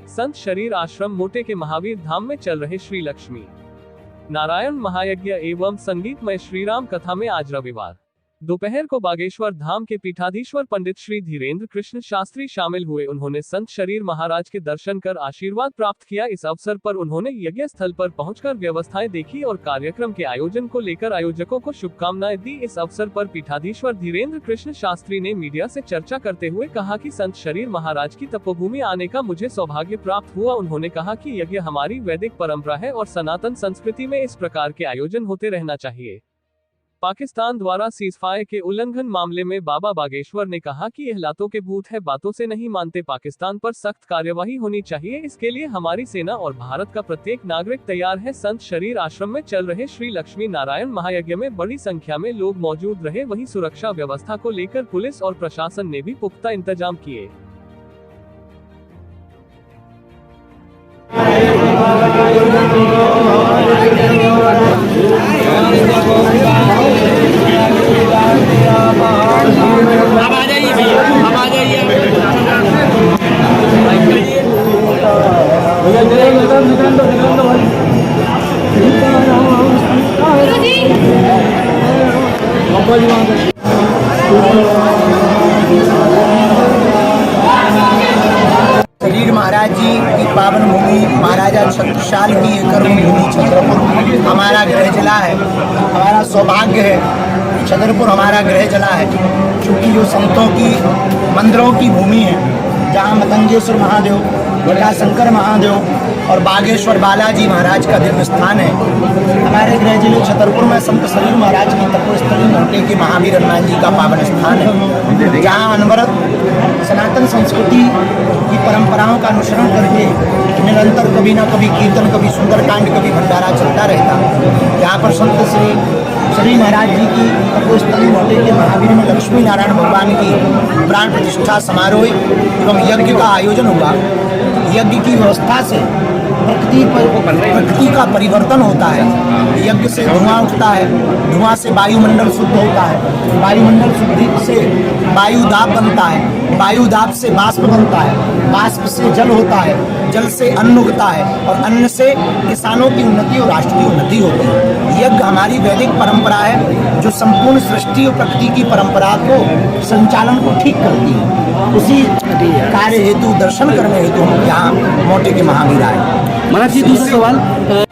संत शरीर आश्रम मोटे के महावीर धाम में चल रहे श्री लक्ष्मी नारायण महायज्ञ एवं संगीतमय श्रीराम कथा में आज रविवार दोपहर को बागेश्वर धाम के पीठाधीश्वर पंडित श्री धीरेन्द्र कृष्ण शास्त्री शामिल हुए। उन्होंने संत शरीर महाराज के दर्शन कर आशीर्वाद प्राप्त किया। इस अवसर पर उन्होंने यज्ञ स्थल पर पहुंचकर व्यवस्थाएं देखी और कार्यक्रम के आयोजन को लेकर आयोजकों को शुभकामनाएं दी। इस अवसर पर पीठाधीश्वर धीरेन्द्र कृष्ण शास्त्री ने मीडिया से चर्चा करते हुए कहा कि संत शरीर महाराज की तपोभूमि आने का मुझे सौभाग्य प्राप्त हुआ। उन्होंने कहा कि यज्ञ हमारी वैदिक परंपरा है और सनातन संस्कृति में इस प्रकार के आयोजन होते रहना चाहिए। पाकिस्तान द्वारा सीजफायर के उल्लंघन मामले में बाबा बागेश्वर ने कहा कि यह लातों के भूत है, बातों से नहीं मानते। पाकिस्तान पर सख्त कार्यवाही होनी चाहिए। इसके लिए हमारी सेना और भारत का प्रत्येक नागरिक तैयार है। संत शरीर आश्रम में चल रहे श्री लक्ष्मी नारायण महायज्ञ में बड़ी संख्या में लोग मौजूद रहे। वहीं सुरक्षा व्यवस्था को लेकर पुलिस और प्रशासन ने भी पुख्ता इंतजाम किए। शरीर महाराज जी की पावन भूमि, महाराजा छत्रसाल की ये कर्म भूमि छतरपुर हमारा गृह जिला है। हमारा सौभाग्य है, छतरपुर हमारा गृह जिला है, क्योंकि जो संतों की मंदिरों की भूमि है, जहाँ मतंगेश्वर महादेव, जटाशंकर महादेव और बागेश्वर बालाजी महाराज का दिव्य स्थान है। हमारे गृह जिले छतरपुर में संत शरीर महाराज की तपोस्थली मोटे के महावीर हनुमान जी का पावन स्थान है, जहाँ अनवरत सनातन संस्कृति की परंपराओं का अनुसरण करके निरंतर कभी ना कभी कीर्तन, कभी सुंदरकांड, कभी भंडारा चलता रहता। यहाँ पर संत श्री महाराज जी की तपोस्थली मोटे के महावीर में लक्ष्मी नारायण भगवान की प्राण प्रतिष्ठा समारोह एवं यज्ञ का आयोजन हुआ। यज्ञ की व्यवस्था से प्रकृति का परिवर्तन होता है। यज्ञ से धुआं उठता है, धुआं से वायुमंडल शुद्ध होता है, वायुमंडल शुद्धि से वायुदाब बनता है, वायुदाब से बाष्प बनता है, बाष्प से जल होता है, जल से अन्न उगता है और अन्न से किसानों की उन्नति और राष्ट्र की उन्नति होती है। यज्ञ हमारी वैदिक परंपरा है, जो संपूर्ण सृष्टि और प्रकृति की परंपरा को संचालन को ठीक करती है। उसी कार्य हेतु, दर्शन करने हेतु हम यहाँ मोटे के महावीर आए। महाराज जी, दूसरा सवाल,